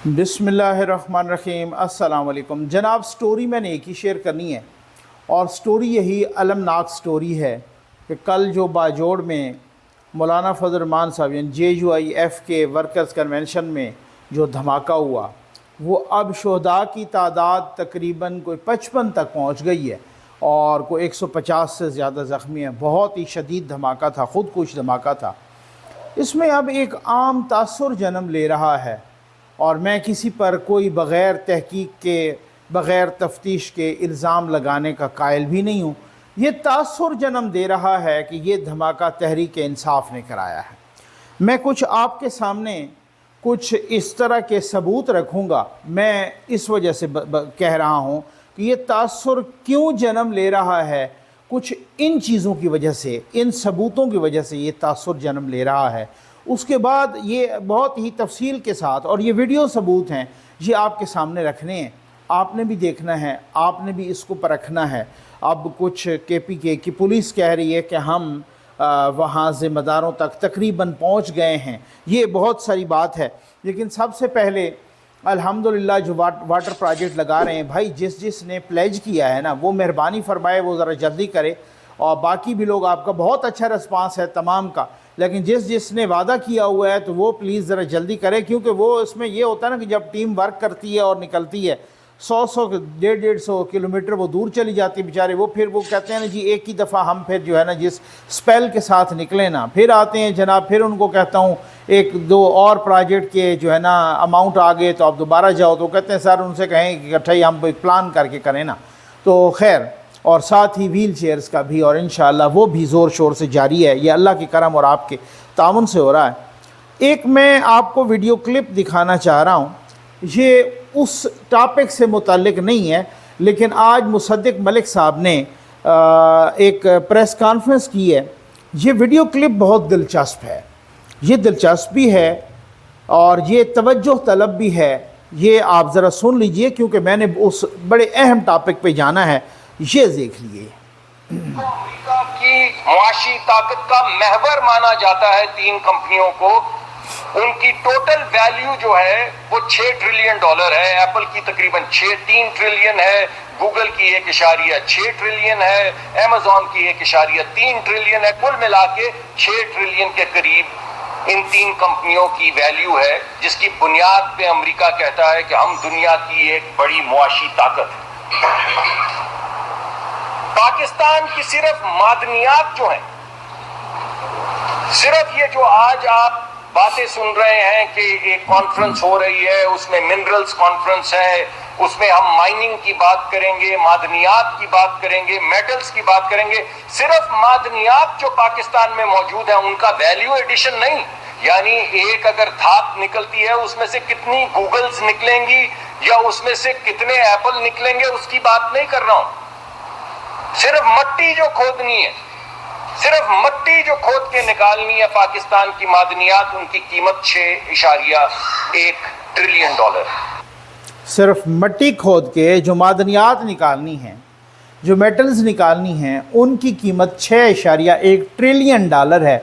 बिस्मिल्लाहिर्रहमानिर्रहीम। अस्सलाम वालेकुम जनाब। स्टोरी मैंने एक ही शेयर करनी है और स्टोरी यही अलमनाक स्टोरी है कि कल जो बाजोड़ में मौलाना फजल रहमान साहब यानी JUIF के वर्कर्स कन्वेंशन में जो धमाका हुआ वो अब शुहदा की तादाद तकरीबन कोई 55 तक पहुंच गई है और कोई 150 से ज़्यादा ज़ख्मी हैं। बहुत ही शदीद धमाका था, ख़ुदकुश धमाका था। इसमें अब एक आम तासुर जन्म ले रहा है और मैं किसी पर कोई बग़ैर तहकीक के बग़ैर तफ्तीश के इल्ज़ाम लगाने का कायल भी नहीं हूँ। ये तासुर जन्म दे रहा है कि ये धमाका तहरीक इंसाफ ने कराया है। मैं कुछ आपके सामने कुछ इस तरह के सबूत रखूँगा। मैं इस वजह से कह रहा हूँ कि ये तासुर क्यों जन्म ले रहा है। कुछ इन चीज़ों की वजह से, इन सबूतों की वजह से ये तासुर जन्म ले रहा है। उसके बाद ये बहुत ही तफसील के साथ, और ये वीडियो सबूत हैं, ये आपके सामने रखने हैं। आपने भी देखना है, आपने भी इसको परखना है। अब कुछ KPK की पुलिस कह रही है कि हम वहाँ ज़िम्मेदारों तक तकरीबन पहुँच गए हैं। ये बहुत सारी बात है, लेकिन सबसे पहले अल्हम्दुलिल्लाह जो वाटर प्रोजेक्ट लगा रहे हैं भाई, जिसने प्लेज किया है ना वो मेहरबानी फरमाए वो ज़रा जल्दी करे। और बाकी भी लोग, आपका बहुत अच्छा रिस्पांस है तमाम का, लेकिन जिसने वादा किया हुआ है तो वो प्लीज़ ज़रा जल्दी करे, क्योंकि वो इसमें ये होता है ना कि जब टीम वर्क करती है और निकलती है 100 150 किलोमीटर वो दूर चली जाती है बेचारे, वो फिर वो कहते हैं ना जी एक ही दफ़ा हम फिर जो है ना जिस स्पेल के साथ निकले ना, फिर आते हैं जनाब, फिर उनको कहता हूँ एक दो और प्रोजेक्ट के जो है ना अमाउंट आ गए तो आप दोबारा जाओ, तो कहते हैं सर उनसे कहें कि इकट्ठा ही हम एक प्लान करके करें ना। तो खैर, और साथ ही व्हील चेयर्स का भी, और इंशाअल्लाह वो भी ज़ोर शोर से जारी है। ये अल्लाह के करम और आपके ताउन से हो रहा है। एक मैं आपको वीडियो क्लिप दिखाना चाह रहा हूँ, ये उस टॉपिक से मुताल्लिक नहीं है, लेकिन आज मुसद्दिक मलिक साहब ने एक प्रेस कॉन्फ्रेंस की है। ये वीडियो क्लिप बहुत दिलचस्प है, ये दिलचस्प भी है और ये तवज्जो तलब भी है। ये आप ज़रा सुन लीजिए, क्योंकि मैंने उस बड़े अहम टॉपिक पे जाना है। ये देख लिए। अमेरिका की मुआशी ताकत का महवर माना जाता है तीन कंपनियों को। उनकी टोटल वैल्यू जो है वो $6 ट्रिलियन है। एप्पल की तकरीबन 3 ट्रिलियन है, गूगल की 1.6 ट्रिलियन है, अमेज़न की 1.3 ट्रिलियन है। कुल मिला के 6 ट्रिलियन के करीब इन तीन कंपनियों की वैल्यू है, जिसकी बुनियाद पे अमेरिका कहता है कि हम दुनिया की एक बड़ी मुआशी ताकत है। पाकिस्तान की सिर्फ मादनियात जो हैं, सिर्फ ये जो आज आप बातें सुन रहे हैं कि एक कॉन्फ्रेंस हो रही है, उसमें मिनरल्स कॉन्फ्रेंस है, उसमें हम माइनिंग की बात करेंगे, मादनियात की बात करेंगे, मेटल्स की बात करेंगे। सिर्फ मादनियात जो पाकिस्तान में मौजूद है उनका वैल्यू एडिशन नहीं, यानी एक अगर धात निकलती है उसमें से कितनी गूगल्स निकलेंगी या उसमें से कितने एप्पल निकलेंगे उसकी बात नहीं कर रहा हूं। सिर्फ मट्टी जो खोदनी है, सिर्फ मट्टी जो खोद के निकालनी है पाकिस्तान की मादनियात, उनकी कीमत $6.1 ट्रिलियन है। सिर्फ मट्टी खोद के जो मादनियात निकालनी है, जो मेटल्स निकालनी हैं, उनकी कीमत $6.1 ट्रिलियन है।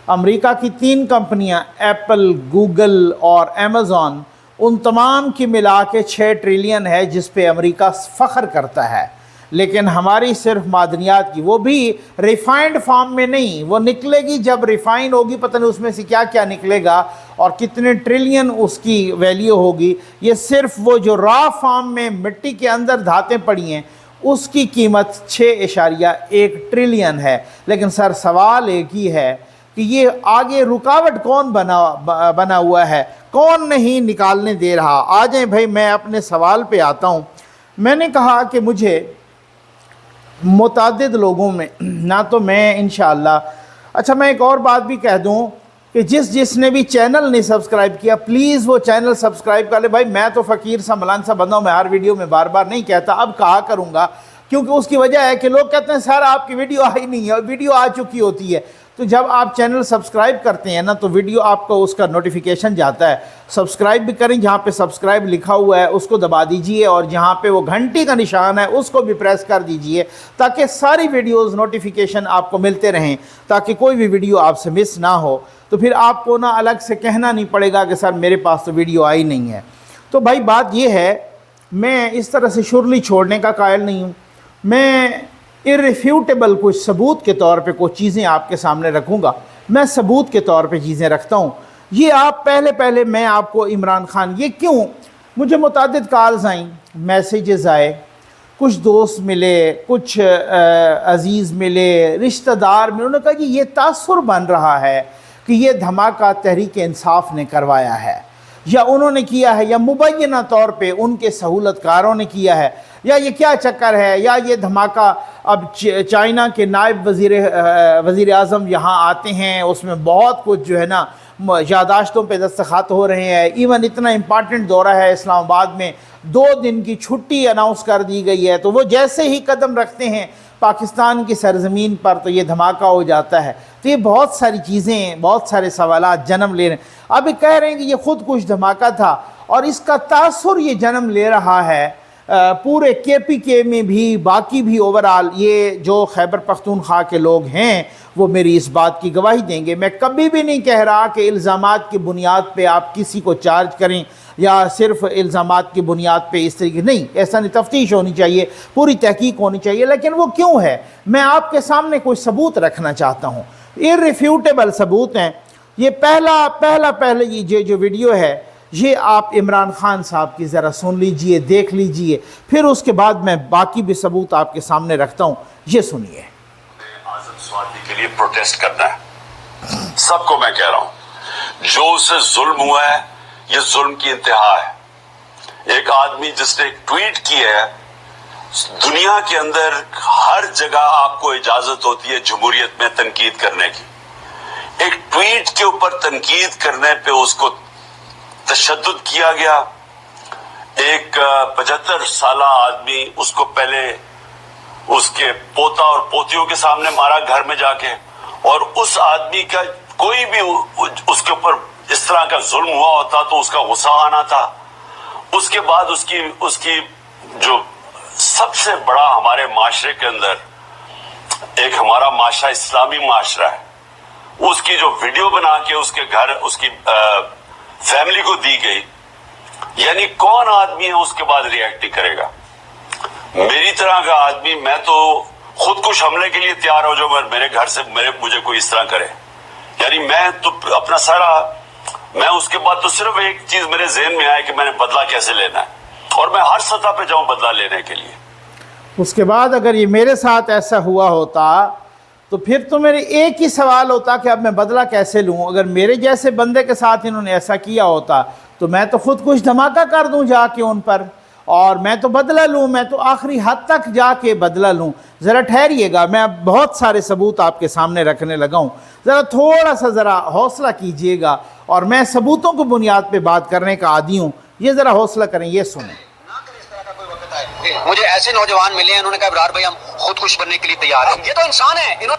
अमेरिका की तीन कंपनियां एप्पल, गूगल और अमेज़न, उन तमाम की मिला के 6 ट्रिलियन है, जिस पे अमेरिका फ़ख्र करता है। लेकिन हमारी सिर्फ मादनियात की, वो भी रिफाइंड फॉर्म में नहीं, वो निकलेगी जब रिफाइन होगी, पता नहीं उसमें से क्या क्या निकलेगा और कितने ट्रिलियन उसकी वैल्यू होगी। ये सिर्फ वो जो रॉ फॉर्म में मिट्टी के अंदर धातें पड़ी हैं उसकी कीमत 6.1 ट्रिलियन है। लेकिन सर सवाल एक ही है कि ये आगे रुकावट कौन बना हुआ है, कौन नहीं निकालने दे रहा। आ जाए भाई, मैं अपने सवाल पे आता हूँ। मैंने कहा कि मुझे मुतादिद लोगों में, ना तो मैं इंशाअल्लाह, अच्छा मैं एक और बात भी कह दूं कि जिसने भी चैनल नहीं सब्सक्राइब किया प्लीज़ वो चैनल सब्सक्राइब कर ले। भाई मैं तो फ़कीर सा मलान सा बंदा हूं, मैं हर वीडियो में बार बार नहीं कहता, अब कहा करूंगा, क्योंकि उसकी वजह है कि लोग कहते हैं सर आपकी वीडियो आई नहीं है, और वीडियो आ चुकी होती है। तो जब आप चैनल सब्सक्राइब करते हैं ना तो वीडियो आपको उसका नोटिफिकेशन जाता है। सब्सक्राइब भी करें, जहाँ पे सब्सक्राइब लिखा हुआ है उसको दबा दीजिए, और जहाँ पे वो घंटी का निशान है उसको भी प्रेस कर दीजिए, ताकि सारी वीडियोस नोटिफिकेशन आपको मिलते रहें, ताकि कोई भी वीडियो आपसे मिस ना हो। तो फिर आपको ना अलग से कहना नहीं पड़ेगा कि सर मेरे पास तो वीडियो आई नहीं है। تو بھائی بات یہ ہے، میں اس طرح سے شرلی چھوڑنے کا قائل نہیں ہوں، میں irrefutable کچھ ثبوت کے طور پہ کچھ چیزیں آپ کے سامنے رکھوں گا، میں ثبوت کے طور پہ چیزیں رکھتا ہوں۔ یہ آپ پہلے میں آپ کو عمران خان، یہ کیوں، مجھے متعدد کالز آئیں، میسیجز آئے، کچھ دوست ملے، کچھ عزیز ملے، رشتہ دار ملے، انہوں نے کہا کہ یہ تاثر بن رہا ہے کہ یہ دھماکہ تحریک انصاف نے کروایا ہے، یا انہوں نے کیا ہے، یا مبینہ طور پہ ان کے سہولت کاروں نے کیا ہے، یا یہ کیا چکر ہے، یا یہ دھماکہ اب چائنا کے نائب وزیر اعظم یہاں آتے ہیں، اس میں بہت کچھ جو ہے نا یادداشتوں پہ دستخط ہو رہے ہیں، ایون اتنا امپارٹنٹ دورہ ہے اسلام آباد میں، 2 دن کی چھٹی اناؤنس کر دی گئی ہے، تو وہ جیسے ہی قدم رکھتے ہیں پاکستان کی سرزمین پر تو یہ دھماکہ ہو جاتا ہے۔ تو یہ بہت ساری چیزیں، بہت سارے سوالات جنم لے رہے ہیں۔ اب یہ کہہ رہے ہیں کہ یہ خود کچھ دھماکہ تھا، اور اس کا تاثر یہ جنم لے رہا ہے پورے کے پی کے میں بھی، باقی بھی اوورال، یہ جو خیبر پختونخوا کے لوگ ہیں وہ میری اس بات کی گواہی دیں گے۔ میں کبھی بھی نہیں کہہ رہا کہ الزامات کی بنیاد پہ آپ کسی کو چارج کریں، یا صرف الزامات کی بنیاد پہ اس طریقے، نہیں، ایسا نہیں، تفتیش ہونی چاہیے، پوری تحقیق ہونی چاہیے، لیکن وہ کیوں ہے، میں آپ کے سامنے کوئی ثبوت رکھنا چاہتا ہوں، irrefutable ثبوت ہیں۔ یہ پہلے یہ جو ویڈیو ہے، یہ آپ عمران خان صاحب کی ذرا سن لیجئے، دیکھ لیجئے، پھر اس کے بعد میں باقی بھی ثبوت آپ کے سامنے رکھتا ہوں، یہ سنیے۔ آزم سوادی کے لیے پروٹیسٹ کرنا ہے، سب کو میں کہہ رہا ہوں، جو اسے ظلم ہوا ہے یہ ظلم کی انتہا ہے۔ ایک آدمی جس نے ایک ٹویٹ کی ہے، دنیا کے اندر ہر جگہ آپ کو اجازت ہوتی ہے جمہوریت میں تنقید کرنے کی، ایک ٹویٹ کے اوپر تنقید کرنے پہ اس کو تشدد کیا گیا۔ ایک 75 سالہ آدمی، اس کو پہلے اس کے پوتا اور پوتیوں کے سامنے مارا گھر میں جا کے، اور اس آدمی کا کوئی بھی اس کے اوپر اس طرح کا ظلم ہوا ہوتا تو اس کا غصہ آنا تھا۔ اس کے بعد اس کی جو سب سے بڑا ہمارے معاشرے کے اندر، ایک ہمارا معاشرہ اسلامی معاشرہ ہے، اس کی جو ویڈیو بنا کے اس کے گھر اس کی فیملی کو دی گئی، یعنی کون آدمی ہے اس کے بعد ریئیکٹ نہیں کرے گا؟ میری طرح کا آدمی، میں تو خود کش حملے کے لیے تیار ہو جاؤں میرے گھر سے مجھے کوئی اس طرح کرے، یعنی میں تو اپنا سارا، میں اس کے بعد تو صرف ایک چیز میرے ذہن میں آئے کہ میں نے بدلہ کیسے لینا ہے، اور میں ہر سطح پہ جاؤں بدلہ لینے کے لیے۔ اس کے بعد اگر یہ میرے ساتھ ایسا ہوا ہوتا تو پھر تو میرے ایک ہی سوال ہوتا کہ اب میں بدلہ کیسے لوں۔ اگر میرے جیسے بندے کے ساتھ انہوں نے ایسا کیا ہوتا تو میں تو خود کچھ دھماکہ کر دوں جا کے ان پر، اور میں تو بدلہ لوں، میں تو آخری حد تک جا کے بدلہ لوں۔ ذرا ٹھہریے گا، میں اب بہت سارے ثبوت آپ کے سامنے رکھنے لگا ہوں، ذرا تھوڑا سا ذرا حوصلہ کیجئے گا، اور میں ثبوتوں کو بنیاد پہ بات کرنے کا عادی ہوں، یہ ذرا حوصلہ کریں، یہ سنیں۔ مجھے ایسے نوجوان ملے ہیں، انہوں نے کہا ابرار بھائی ہم خودکش بننے کے لیے تیار ہیں، یہ تو انسان ہے۔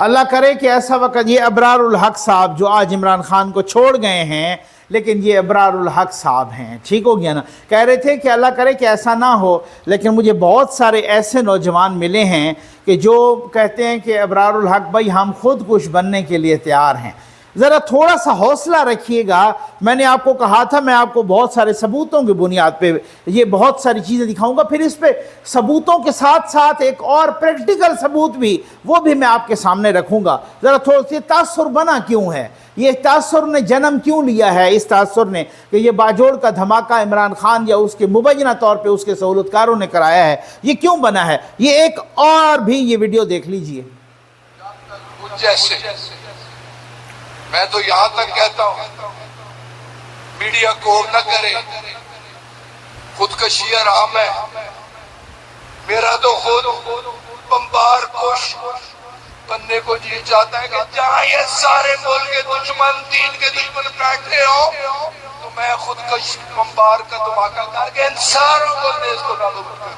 اللہ کرے کہ ایسا وقت، یہ ابرار الحق صاحب جو آج عمران خان کو چھوڑ گئے ہیں، لیکن یہ ابرار الحق صاحب ہیں، ٹھیک ہو گیا نا؟ کہہ رہے تھے کہ اللہ کرے کہ ایسا نہ ہو، لیکن مجھے بہت سارے ایسے نوجوان ملے ہیں کہ جو کہتے ہیں کہ ابرار الحق بھائی ہم خود کش بننے کے لیے تیار ہیں۔ ذرا تھوڑا سا حوصلہ رکھیے گا، میں نے آپ کو کہا تھا میں آپ کو بہت سارے ثبوتوں کی بنیاد پہ یہ بہت ساری چیزیں دکھاؤں گا، پھر اس پہ ثبوتوں کے ساتھ ساتھ ایک اور پریکٹیکل ثبوت بھی، وہ بھی میں آپ کے سامنے رکھوں گا۔ ذرا تھوڑا سا تاثر بنا کیوں ہے، یہ تاثر نے جنم کیوں لیا ہے، اس تاثر نے کہ یہ باجوڑ کا دھماکہ عمران خان یا اس کے مبینہ طور پہ اس کے سہولتکاروں نے کرایا ہے، یہ کیوں بنا ہے؟ یہ ایک اور بھی یہ ویڈیو دیکھ لیجئے۔ میں تو یہاں تک کہتا ہوں میڈیا کو نہ کرے، خودکشی حرام ہے۔ میرا تو خود بمبار کوش بننے کو جی چاہتا ہے کہ جہاں یہ سارے ملک کے دشمن، دین کے دشمن بیٹھے ہو تو میں خودکش بمبار کا دھماکہ کر کے ان ساروں کو دیش کو نابود کروں۔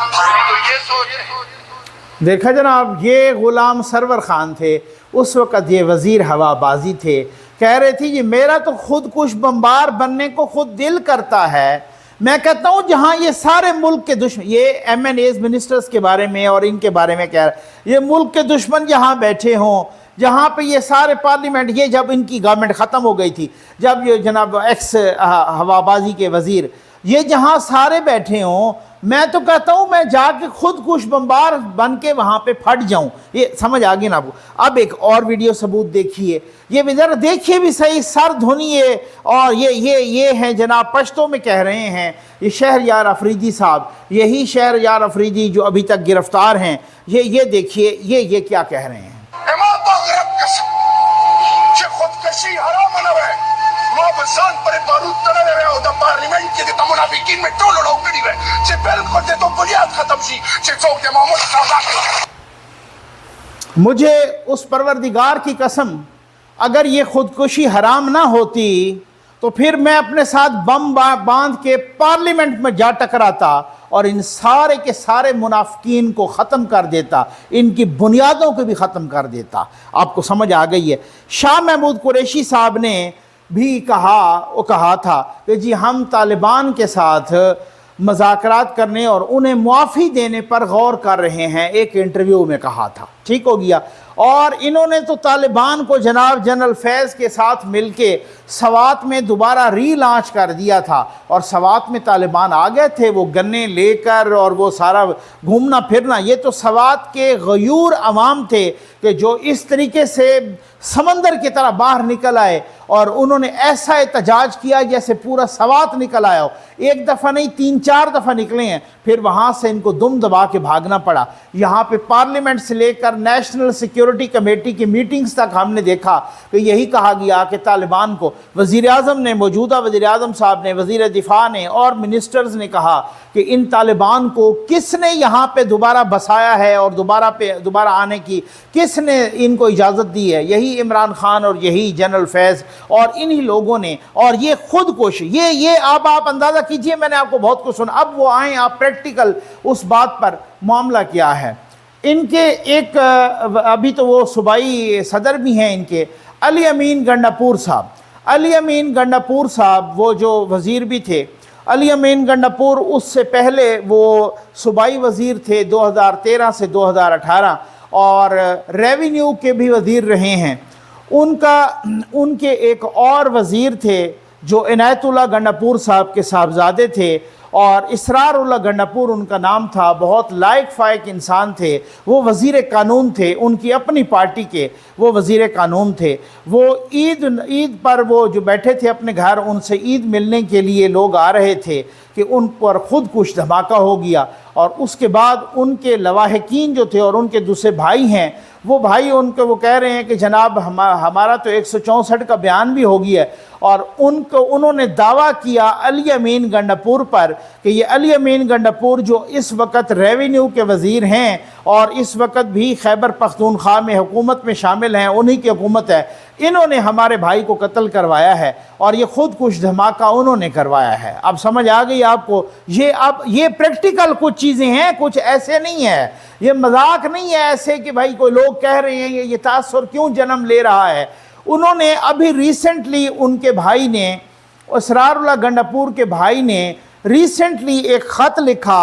تو یہ سوچ ہے۔ دیکھا جناب، یہ غلام سرور خان تھے، اس وقت یہ وزیر ہوا بازی تھے، کہہ رہے تھے یہ میرا تو خود کش بمبار بننے کو خود دل کرتا ہے۔ میں کہتا ہوں جہاں یہ سارے ملک کے دشمن، یہ ایم این ایز منسٹرز کے بارے میں اور ان کے بارے میں کہہ رہا ہے، یہ ملک کے دشمن جہاں بیٹھے ہوں، जहाँ पे ये सारे पार्लियामेंट, ये जब इनकी गवर्नमेंट ख़त्म हो गई थी, जब ये जनाब एक्स हवाबाजी के वज़ीर ये जहाँ सारे बैठे हों, मैं तो कहता हूँ मैं जाके खुदकुश बम्बार बन के वहाँ पे फट जाऊँ। ये समझ आ गई ना आपको। अब एक और वीडियो सबूत देखिए, ये भी ज़रा देखिए भी सही, सर धुनिए। और ये हैं जनाब पश्तो में कह रहे हैं, ये शहरयार अफरीदी साहब, यही शहरयार अफरीदी जो अभी तक गिरफ्तार हैं, ये देखिए ये क्या कह रहे हैं। खुदकशी हराम नवे मां बसान पर बारूद तने रहे हो द पार्लियामेंट के ते मुनाफिकीन में टोलो लोग करी वे जे बिल्कुल ते तो बुनियाद खत्म सी जे चौक के मामूल सौदा के। मुझे उस परवरदिगार की कसम, अगर ये खुदकुशी हराम ना होती तो फिर मैं अपने साथ बम बांध के पार्लियामेंट में जा टकराता और इन सारे के सारे मुनाफिकीन को ख़त्म कर देता, इनकी बुनियादों को भी ख़त्म कर देता। आपको समझ आ गई है। शाह महमूद कुरैशी साहब ने भी कहा था कि जी हम तालिबान के साथ मज़ाकरात करने और उन्हें मुआफ़ी देने पर गौर कर रहे हैं, एक इंटरव्यू में कहा था। ठीक हो गया। और इन्होंने तो तालिबान को जनाब जनरल फैज़ के साथ मिलके सवात में दोबारा रीलॉन्च कर दिया था, और सवात में तालिबान आ गए थे वो गन्ने लेकर और वो सारा घूमना फिरना। ये तो सवात के गयूर अवाम थे कि जो इस तरीके से समंदर की तरह बाहर निकल आए और उन्होंने ऐसा एहतजाज किया जैसे पूरा सवात निकल आया हो। एक दफ़ा नहीं 3-4 दफ़ा निकले हैं, फिर वहाँ से इनको दुम दबा के भागना पड़ा। यहाँ पे पार्लियामेंट से लेकर नेशनल सिक्योरिटी कमेटी की मीटिंग्स तक हमने देखा कि यही कहा गया कि तालिबान को वज़ीर आज़म ने, मौजूदा वज़ीर आज़म साहब ने, वज़ीर दिफा ने और मिनिस्टर्स ने कहा कि इन तालिबान को किसने यहाँ पे दोबारा बसाया है और दोबारा आने की किसने इनको इजाज़त दी है? यही इमरान खान और यही जनरल फैज़ और इन्हीं लोगों ने। और ये खुदकुश, ये अब आप अंदाज़ा कीजिए, मैंने आपको बहुत कुछ सुना। अब वो आएँ आप प्रैक्टिकल उस बात पर, मामला क्या है। इनके एक अभी तो वो सूबाई सदर भी हैं इनके, अली अमीन गंडापुर साहब। अली अमीन गंडापुर साहब वो जो वज़ीर भी थे, अली अमीन गंडापुर उससे पहले वो सूबाई वज़ीर थे 2013 से 2018 और रेवेन्यू के भी वज़ीर रहे हैं। उनके एक और वज़ीर थे जो इनायतुल्लाह गंडापुर साहब के साहबजादे थे और इसरारुल्लाह गंडापुर उनका नाम था। बहुत लायक फ़ायक इंसान थे। वो वज़ीर कानून थे, उनकी अपनी पार्टी के वो वज़ीर कानून थे। वो ईद पर वो जो बैठे थे अपने घर, उनसे ईद मिलने के लिए लोग आ रहे थे कि उन पर खुदकुश धमाका हो गया। और उसके बाद उनके लवाहिकीन जो थे और उनके दूसरे भाई हैं, वो भाई वो कह रहे हैं कि जनाब हमारा तो 164 का बयान भी हो गया है। और उन्होंने दावा किया अली अमीन गंडापुर पर कि ये अली अमीन गंडापुर जो इस वक्त रेवेन्यू के वज़ीर हैं और इस वक्त भी खैबर पख्तूनख्वा में हुकूमत में शामिल हैं, उन्हीं की हुकूमत है, इन्होंने हमारे भाई को कत्ल करवाया है और ये खुदकुश धमाका उन्होंने करवाया है। अब समझ आ गई आपको। ये प्रैक्टिकल कुछ चीज़ें हैं, कुछ ऐसे नहीं है, ये मजाक नहीं है ऐसे कि भाई कोई लोग कह रहे हैं ये तासुर क्यों जन्म ले रहा है। उन्होंने अभी रिसेंटली उनके भाई ने, इसरारुल्लाह गंडापुर के भाई ने रिसेंटली एक ख़त लिखा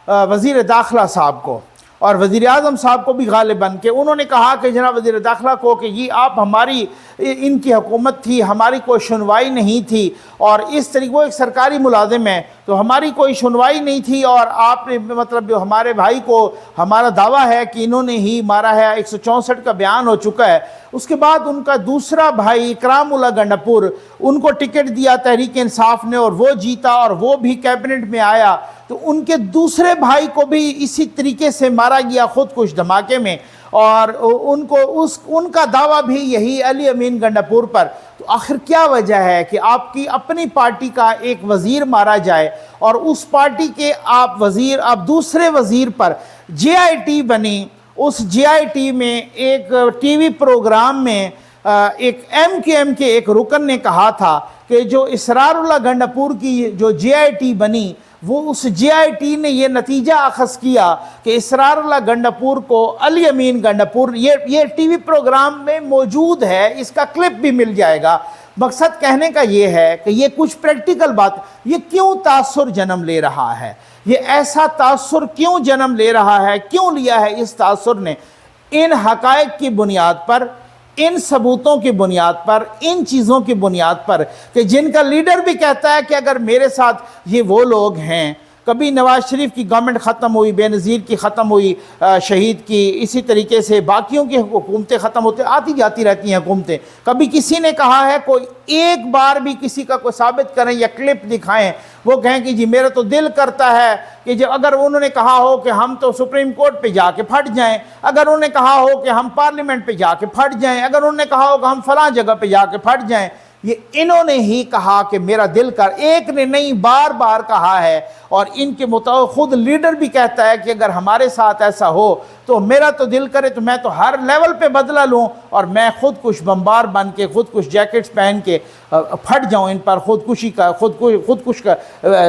वज़ीर दाखिला साहब को और वज़ीर आज़म साहब को भी गालिबन के। उन्होंने कहा कि जनाब वज़ीर दाखिला को कि ये आप हमारी, इनकी हुकूमत थी, हमारी कोई सुनवाई नहीं थी और इस तरीके, वो एक सरकारी मुलाजिम है तो हमारी कोई सुनवाई नहीं थी और आपने मतलब हमारे भाई को, हमारा दावा है कि इन्होंने ही मारा है। 164 का बयान हो चुका है। उसके बाद उनका दूसरा भाई इकरामुल्लाह गंडापुर, उनको टिकट दिया तहरीक इंसाफ ने और वो जीता और वो भी कैबिनेट में आया। तो उनके दूसरे भाई को भी इसी तरीके से मारा गया खुदकुश धमाके में और उनका दावा भी यही अली अमीन गंडापुर पर। तो आखिर क्या वजह है कि आपकी अपनी पार्टी का एक वज़ीर मारा जाए और उस पार्टी के आप दूसरे वज़ीर पर JIT बनी। उस JIT में एक TV प्रोग्राम में एक MKM के एक रुकन ने कहा था कि जो इसरारुल्लाह गंडापुर की जो JIT बनी, वो उस JIT ने ये नतीजा अखज़ किया कि इसरारुल्लाह गंडापुर को अली अमीन गंडापुर, ये TV प्रोग्राम में मौजूद है, इसका क्लिप भी मिल जाएगा। मकसद कहने का ये है कि ये कुछ प्रैक्टिकल बात, ये क्यों तासुर जन्म ले रहा है, ये ऐसा तासुर क्यों जन्म ले रहा है, क्यों लिया है इस तासुर ने? इन हक़ाइक़ की बुनियाद पर इन सबूतों की बुनियाद पर, इन चीज़ों की बुनियाद पर कि जिनका लीडर भी कहता है कि अगर मेरे साथ ये वो लोग हैं, कभी नवाज शरीफ की गवर्नमेंट ख़त्म हुई, बेनज़ीर की ख़त्म हुई, शहीद की, इसी तरीके से बाकियों की हुकूमतें ख़त्म होते आती जाती रहती हैं हुकूमतें। कभी किसी ने कहा है, कोई एक बार भी किसी का कोई साबित करें या क्लिप दिखाएं, वो कहें कि जी मेरा तो दिल करता है कि जब अगर उन्होंने कहा हो कि हम तो सुप्रीम कोर्ट पे जाके फट जाएं, अगर उन्होंने कहा हो कि हम पार्लियामेंट पे जाके फट जाएं, अगर उन्होंने कहा हो कि हम फलां जगह पे जाके फट जाएं, ये इन्होंने ही कहा कि मेरा दिल कर, एक ने नहीं बार बार कहा है। और इनके मुताबिक खुद लीडर भी कहता है कि अगर हमारे साथ ऐसा हो तो मेरा तो दिल करे तो मैं तो हर लेवल पे बदला लूँ और मैं खुदकुश बम्बार बन के, खुदकुश जैकेट्स पहन के फट जाऊँ, इन पर खुदकुशी का खुदकुश का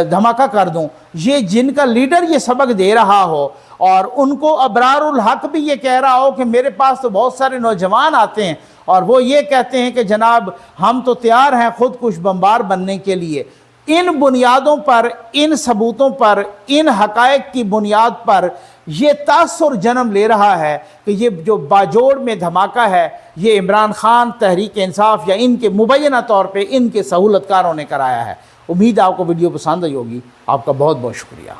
धमाका कर दूँ। ये जिनका लीडर ये सबक दे रहा हो और उनको अबरारुल हक भी ये कह रहा हो कि मेरे पास तो बहुत सारे नौजवान आते हैं और वो ये कहते हैं कि जनाब हम तो तैयार हैं खुदकुश बम्बार बनने के लिए। इन बुनियादों पर, इन सबूतों पर, इन हक़ाइक़ की बुनियाद पर ये तासुर जन्म ले रहा है कि ये जो बाजोड़ में धमाका है ये इमरान खान, तहरीक इंसाफ या इनके मुबैना तौर पे इनके सहूलतकारों ने कराया है। उम्मीद आपको वीडियो पसंद आई होगी। आपका बहुत बहुत शुक्रिया।